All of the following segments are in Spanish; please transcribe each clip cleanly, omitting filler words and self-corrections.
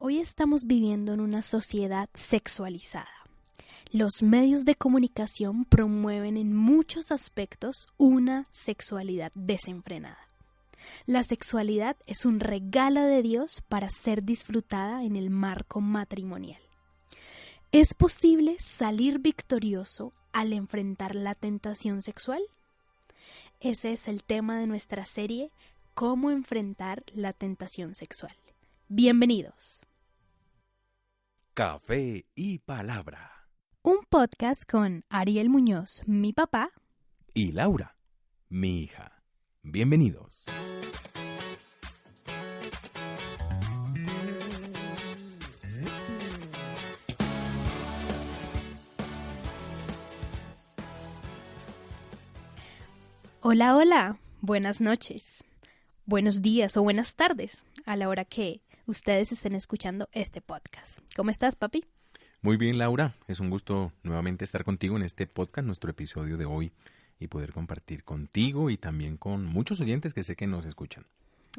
Hoy estamos viviendo en una sociedad sexualizada. Los medios de comunicación promueven en muchos aspectos una sexualidad desenfrenada. La sexualidad es un regalo de Dios para ser disfrutada en el marco matrimonial. ¿Es posible salir victorioso al enfrentar la tentación sexual? Ese es el tema de nuestra serie, ¿Cómo enfrentar la tentación sexual? Bienvenidos. Café y Palabra. Un podcast con Ariel Muñoz, mi papá, Y Laura, mi hija. Bienvenidos. Hola, hola, buenas noches, buenos días o buenas tardes a la hora que ustedes estén escuchando este podcast. ¿Cómo estás, papi? Muy bien, Laura. Es un gusto nuevamente estar contigo en este podcast, nuestro episodio de hoy, y poder compartir contigo y también con muchos oyentes que sé que nos escuchan.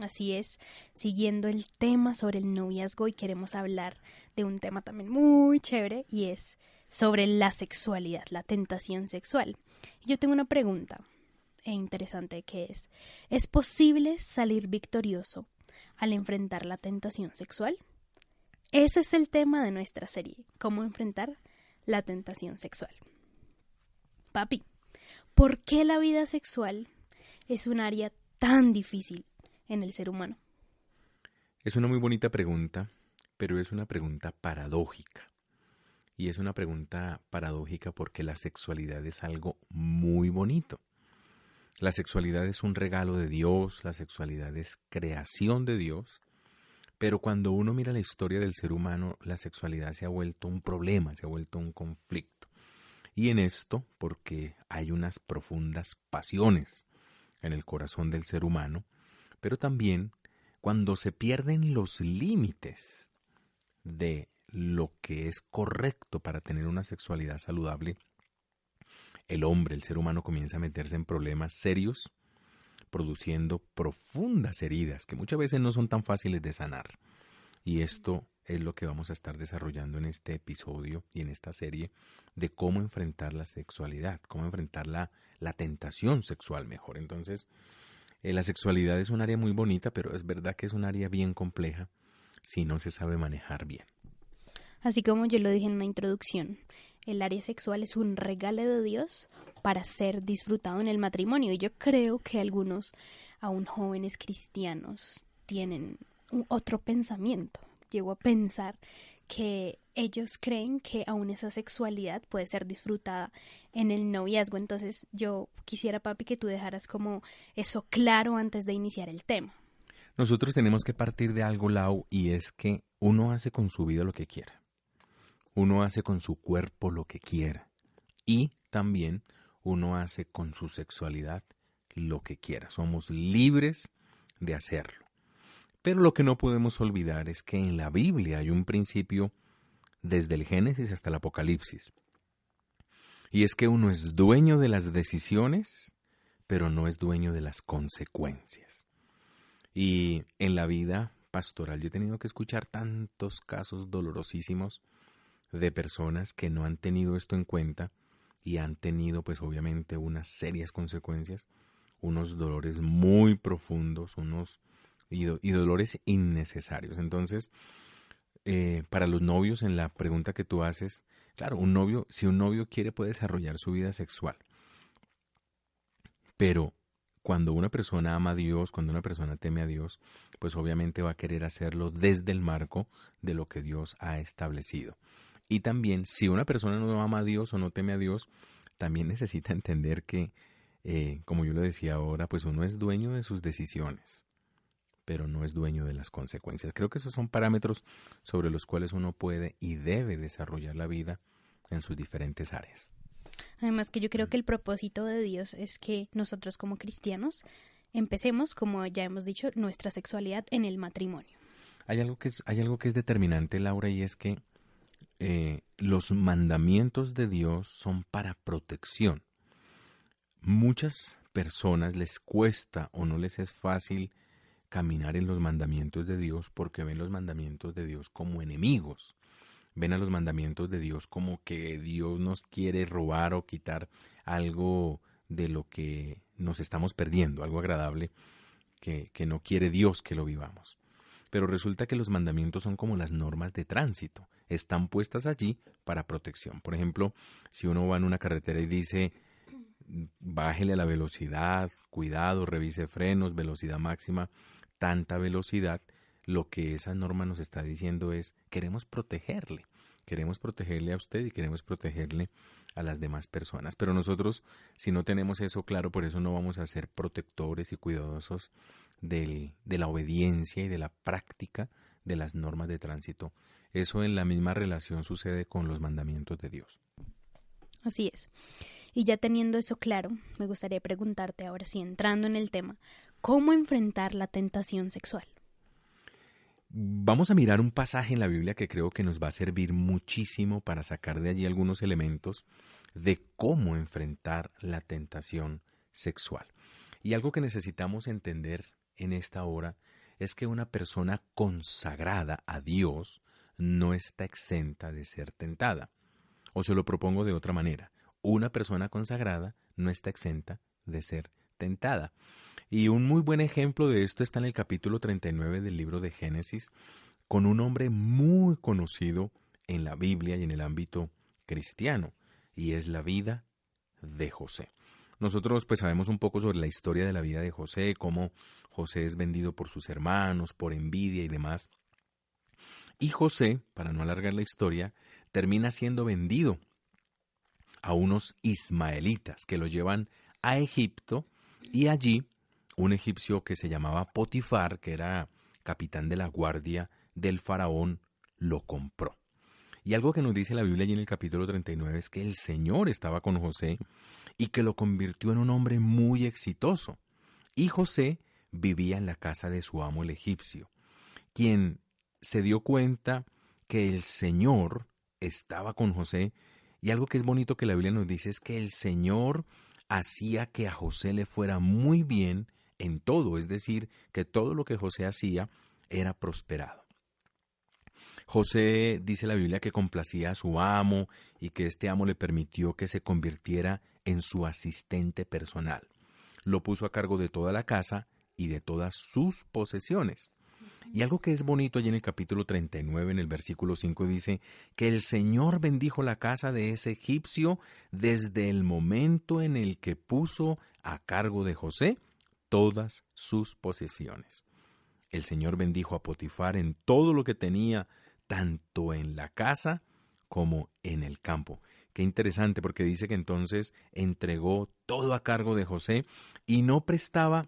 Así es, siguiendo el tema sobre el noviazgo, y queremos hablar de un tema también muy chévere y es sobre la sexualidad, la tentación sexual. Yo tengo una pregunta interesante que ¿es posible salir victorioso al enfrentar la tentación sexual? Ese es el tema de nuestra serie, cómo enfrentar la tentación sexual. Papi, ¿por qué la vida sexual es un área tan difícil en el ser humano? Es una muy bonita pregunta, pero es una pregunta paradójica. Y es una pregunta paradójica porque la sexualidad es algo muy bonito. La sexualidad es un regalo de Dios, la sexualidad es creación de Dios, pero cuando uno mira la historia del ser humano, la sexualidad se ha vuelto un problema, se ha vuelto un conflicto. Y en esto, porque hay unas profundas pasiones en el corazón del ser humano, pero también cuando se pierden los límites de lo que es correcto para tener una sexualidad saludable, el hombre, el ser humano, comienza a meterse en problemas serios, produciendo profundas heridas que muchas veces no son tan fáciles de sanar. Y esto es lo que vamos a estar desarrollando en este episodio y en esta serie de cómo enfrentar la sexualidad, cómo enfrentar la tentación sexual mejor. Entonces, la sexualidad es un área muy bonita, pero es verdad que es un área bien compleja si no se sabe manejar bien. Así como yo lo dije en la introducción, el área sexual es un regalo de Dios para ser disfrutado en el matrimonio. Y yo creo que algunos, aún jóvenes cristianos, tienen otro pensamiento. Llego a pensar que ellos creen que aún esa sexualidad puede ser disfrutada en el noviazgo. Entonces yo quisiera, papi, que tú dejaras como eso claro antes de iniciar el tema. Nosotros tenemos que partir de algo, Lau, y es que uno hace con su vida lo que quiera. Uno hace con su cuerpo lo que quiera. Y también uno hace con su sexualidad lo que quiera. Somos libres de hacerlo. Pero lo que no podemos olvidar es que en la Biblia hay un principio desde el Génesis hasta el Apocalipsis. Y es que uno es dueño de las decisiones, pero no es dueño de las consecuencias. Y en la vida pastoral yo he tenido que escuchar tantos casos dolorosísimos de personas que no han tenido esto en cuenta y han tenido pues obviamente unas serias consecuencias, unos dolores muy profundos, y dolores innecesarios. Entonces, para los novios, en la pregunta que tú haces, claro, si un novio quiere puede desarrollar su vida sexual, pero cuando una persona ama a Dios, cuando una persona teme a Dios, pues obviamente va a querer hacerlo desde el marco de lo que Dios ha establecido. Y también, si una persona no ama a Dios o no teme a Dios, también necesita entender que, como yo lo decía ahora, pues uno es dueño de sus decisiones, pero no es dueño de las consecuencias. Creo que esos son parámetros sobre los cuales uno puede y debe desarrollar la vida en sus diferentes áreas. Además que yo creo que el propósito de Dios es que nosotros como cristianos empecemos, como ya hemos dicho, nuestra sexualidad en el matrimonio. Hay algo que es determinante, Laura, y es que los mandamientos de Dios son para protección. Muchas personas les cuesta o no les es fácil caminar en los mandamientos de Dios porque ven los mandamientos de Dios como enemigos. Ven a los mandamientos de Dios como que Dios nos quiere robar o quitar algo de lo que nos estamos perdiendo, algo agradable que no quiere Dios que lo vivamos. Pero resulta que los mandamientos son como las normas de tránsito, están puestas allí para protección. Por ejemplo, si uno va en una carretera y dice, bájele a la velocidad, cuidado, revise frenos, velocidad máxima, tanta velocidad, lo que esa norma nos está diciendo es, queremos protegerle a usted y queremos protegerle a las demás personas. Pero nosotros, si no tenemos eso claro, por eso no vamos a ser protectores y cuidadosos de la obediencia y de la práctica de las normas de tránsito. Eso en la misma relación sucede con los mandamientos de Dios. Así es. Y ya teniendo eso claro, me gustaría preguntarte ahora sí, entrando en el tema, ¿cómo enfrentar la tentación sexual? Vamos a mirar un pasaje en la Biblia que creo que nos va a servir muchísimo para sacar de allí algunos elementos de cómo enfrentar la tentación sexual. Y algo que necesitamos entender en esta hora es que una persona consagrada a Dios no está exenta de ser tentada. O se lo propongo de otra manera. Una persona consagrada no está exenta de ser tentada. Y un muy buen ejemplo de esto está en el capítulo 39 del libro de Génesis, con un hombre muy conocido en la Biblia y en el ámbito cristiano, y es la vida de José. Nosotros pues sabemos un poco sobre la historia de la vida de José, cómo José es vendido por sus hermanos, por envidia y demás. Y José, para no alargar la historia, termina siendo vendido a unos ismaelitas que lo llevan a Egipto, y allí un egipcio que se llamaba Potifar, que era capitán de la guardia del faraón, lo compró. Y algo que nos dice la Biblia allí en el capítulo 39 es que el Señor estaba con José y que lo convirtió en un hombre muy exitoso. Y José vivía en la casa de su amo el egipcio, quien se dio cuenta que el Señor estaba con José. Y algo que es bonito que la Biblia nos dice es que el Señor hacía que a José le fuera muy bien en todo, es decir, que todo lo que José hacía era prosperado. José, dice la Biblia, que complacía a su amo y que este amo le permitió que se convirtiera en su asistente personal. Lo puso a cargo de toda la casa y de todas sus posesiones. Y algo que es bonito allí en el capítulo 39, en el versículo 5, dice que el Señor bendijo la casa de ese egipcio desde el momento en el que puso a cargo de José todas sus posesiones. El Señor bendijo a Potifar en todo lo que tenía, tanto en la casa como en el campo. Qué interesante, porque dice que entonces entregó todo a cargo de José y no prestaba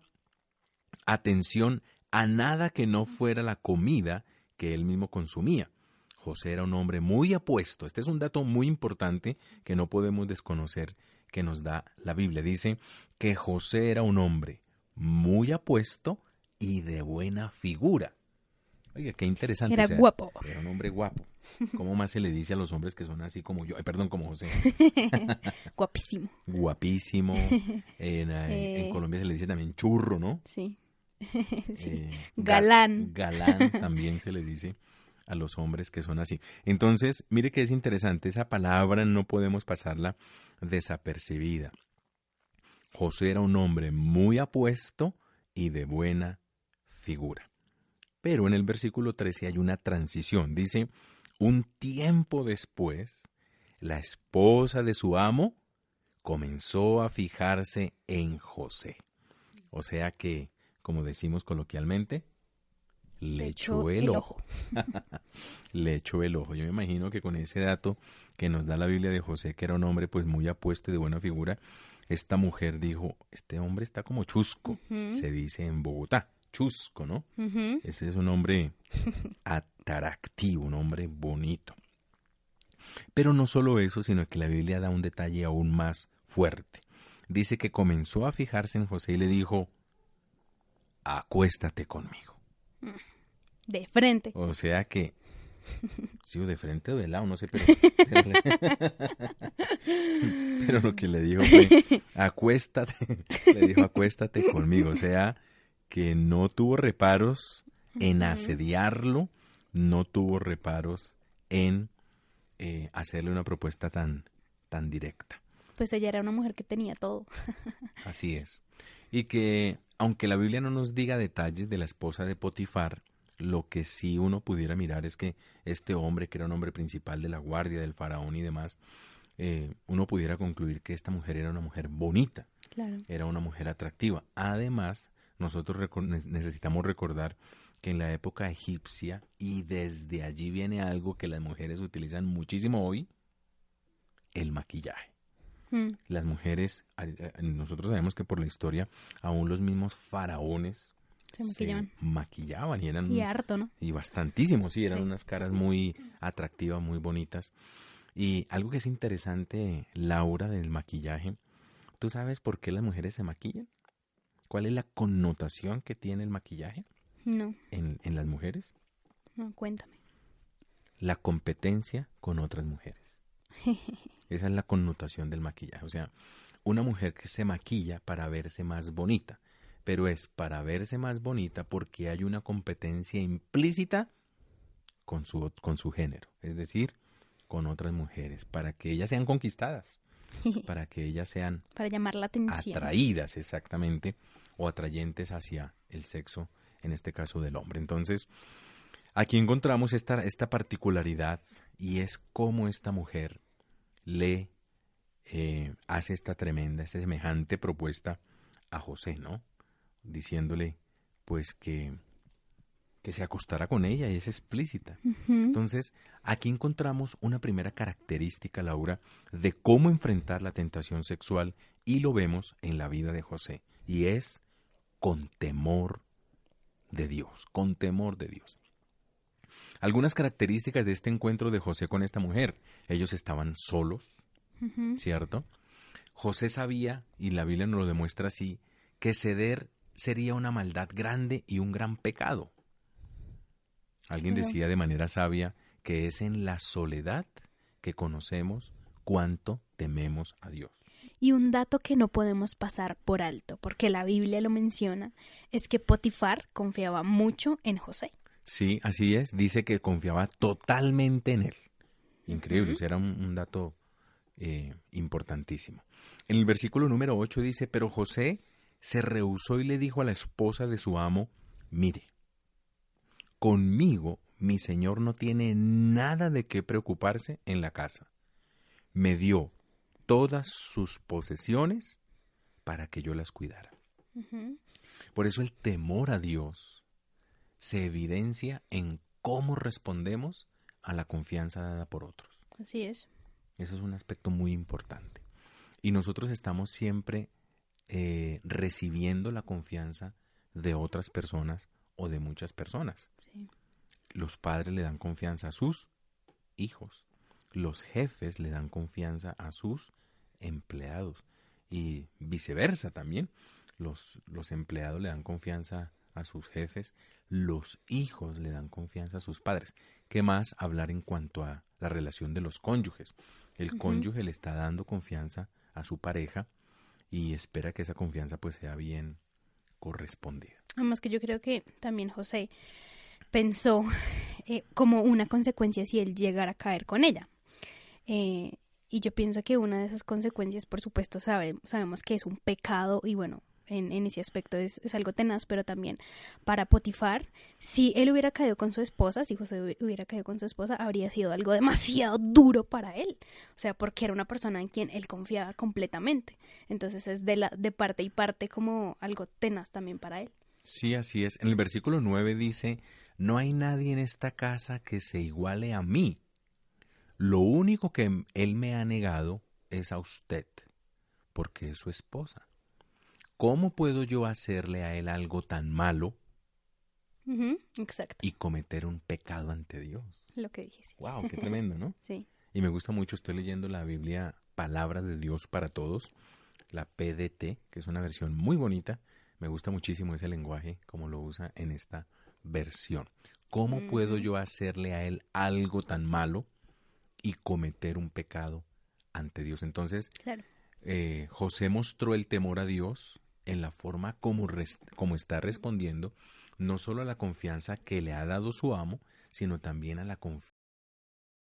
atención a nada que no fuera la comida que él mismo consumía. José era un hombre muy apuesto. Este es un dato muy importante que no podemos desconocer, que nos da la Biblia. Dice que José era un hombre muy apuesto y de buena figura. Oiga, qué interesante. Era guapo. Era un hombre guapo. ¿Cómo más se le dice a los hombres que son así como yo? Perdón, como José. Guapísimo. Guapísimo. En Colombia se le dice también churro, ¿no? Sí. Sí. Galán. Galán también se le dice a los hombres que son así. Entonces, mire que es interesante, esa palabra no podemos pasarla desapercibida. José era un hombre muy apuesto y de buena figura. Pero en el versículo 13 hay una transición. Dice, un tiempo después, la esposa de su amo comenzó a fijarse en José. O sea que, como decimos coloquialmente, le echó el ojo. Le echó el ojo. Yo me imagino que con ese dato que nos da la Biblia de José, que era un hombre pues muy apuesto y de buena figura, esta mujer dijo, este hombre está como chusco, se dice en Bogotá, chusco, ¿no? Ese es un hombre atractivo, un hombre bonito. Pero no solo eso, sino que la Biblia da un detalle aún más fuerte. Dice que comenzó a fijarse en José y le dijo, acuéstate conmigo. De frente. O sea que, sí, de frente o de lado, no sé, pero lo que le dijo fue, acuéstate, le dijo, acuéstate conmigo. O sea, que no tuvo reparos en Ujú. asediarlo, no tuvo reparos en hacerle una propuesta tan directa. Pues ella era una mujer que tenía todo. Así es. Y que, aunque la Biblia no nos diga detalles de la esposa de Potifar, lo que sí uno pudiera mirar es que este hombre, que era un hombre principal de la guardia del faraón y demás, uno pudiera concluir que esta mujer era una mujer bonita, Claro. era una mujer atractiva. Además, nosotros necesitamos recordar que en la época egipcia, y desde allí viene algo que las mujeres utilizan muchísimo hoy, el maquillaje. Mm, Las mujeres, nosotros sabemos que por la historia, aún los mismos faraones se se maquillaban. maquillaban y Y eran, harto, ¿no? y bastantísimos, sí, eran Sí. unas caras muy atractivas, muy bonitas. Y algo que es interesante, Laura, del maquillaje, ¿tú sabes por qué las mujeres se maquillan? ¿Cuál es la connotación que tiene el maquillaje No, en las mujeres? no, cuéntame. La competencia con otras mujeres. Esa es la connotación del maquillaje. O sea, una mujer que se maquilla para verse más bonita, pero es para verse más bonita porque hay una competencia implícita con su género, es decir, con otras mujeres, para que ellas sean conquistadas, para que ellas sean Para llamar la atención. atraídas exactamente o atrayentes hacia el sexo, en este caso del hombre. Entonces, aquí encontramos esta particularidad y es cómo esta mujer le hace esta semejante propuesta a José, ¿no? Diciéndole, pues, que se acostara con ella y es explícita. Ujú. Entonces, aquí encontramos una primera característica, Laura, de cómo enfrentar la tentación sexual y lo vemos en la vida de José, y es con temor de Dios, con temor de Dios. Algunas características de este encuentro de José con esta mujer. Ellos estaban solos, Ujú. ¿cierto? José sabía, y la Biblia nos lo demuestra así, que ceder sería una maldad grande y un gran pecado. Alguien Claro. decía de manera sabia que es en la soledad que conocemos cuánto tememos a Dios. Y un dato que no podemos pasar por alto, porque la Biblia lo menciona, es que Potifar confiaba mucho en José. Sí, así es. Dice que confiaba totalmente en él. Increíble, Ujú. ese era un dato importantísimo. En el versículo número 8 dice, pero José se rehusó y le dijo a la esposa de su amo, mire, conmigo mi señor no tiene nada de qué preocuparse en la casa. Me dio todas sus posesiones para que yo las cuidara. Ujú. Por eso el temor a Dios se evidencia en cómo respondemos a la confianza dada por otros. Así es. Eso es un aspecto muy importante. Y nosotros estamos siempre recibiendo la confianza de otras personas o de muchas personas. Sí. Los padres le dan confianza a sus hijos. Los jefes le dan confianza a sus empleados. Y viceversa también. Los empleados le dan confianza a sus jefes. Los hijos le dan confianza a sus padres. ¿Qué más hablar en cuanto a la relación de los cónyuges? El Ujú. cónyuge le está dando confianza a su pareja y espera que esa confianza pues sea bien correspondida. Además que yo creo que también José pensó como una consecuencia si él llegara a caer con ella. Y yo pienso que una de esas consecuencias, por supuesto, sabemos que es un pecado y bueno, en ese aspecto es algo tenaz, pero también para Potifar, si él hubiera caído con su esposa, si José hubiera caído con su esposa, habría sido algo demasiado duro para él. O sea, porque era una persona en quien él confiaba completamente. Entonces es de parte y parte como algo tenaz también para él. Sí, así es. En el versículo 9 dice, no hay nadie en esta casa que se iguale a mí. Lo único que él me ha negado es a usted, porque es su esposa. ¿Cómo puedo yo hacerle a él algo tan malo Ujú, exacto, y cometer un pecado ante Dios? lo que dije, sí. ¡Wow! ¡Qué tremendo!, ¿no? Sí. Y me gusta mucho, estoy leyendo la Biblia Palabra de Dios para Todos, la PDT, que es una versión muy bonita. Me gusta muchísimo ese lenguaje, como lo usa en esta versión. ¿Cómo puedo Ujú. yo hacerle a él algo tan malo y cometer un pecado ante Dios? Entonces, Claro. José mostró el temor a Dios en la forma como está respondiendo, no solo a la confianza que le ha dado su amo, sino también a la confianza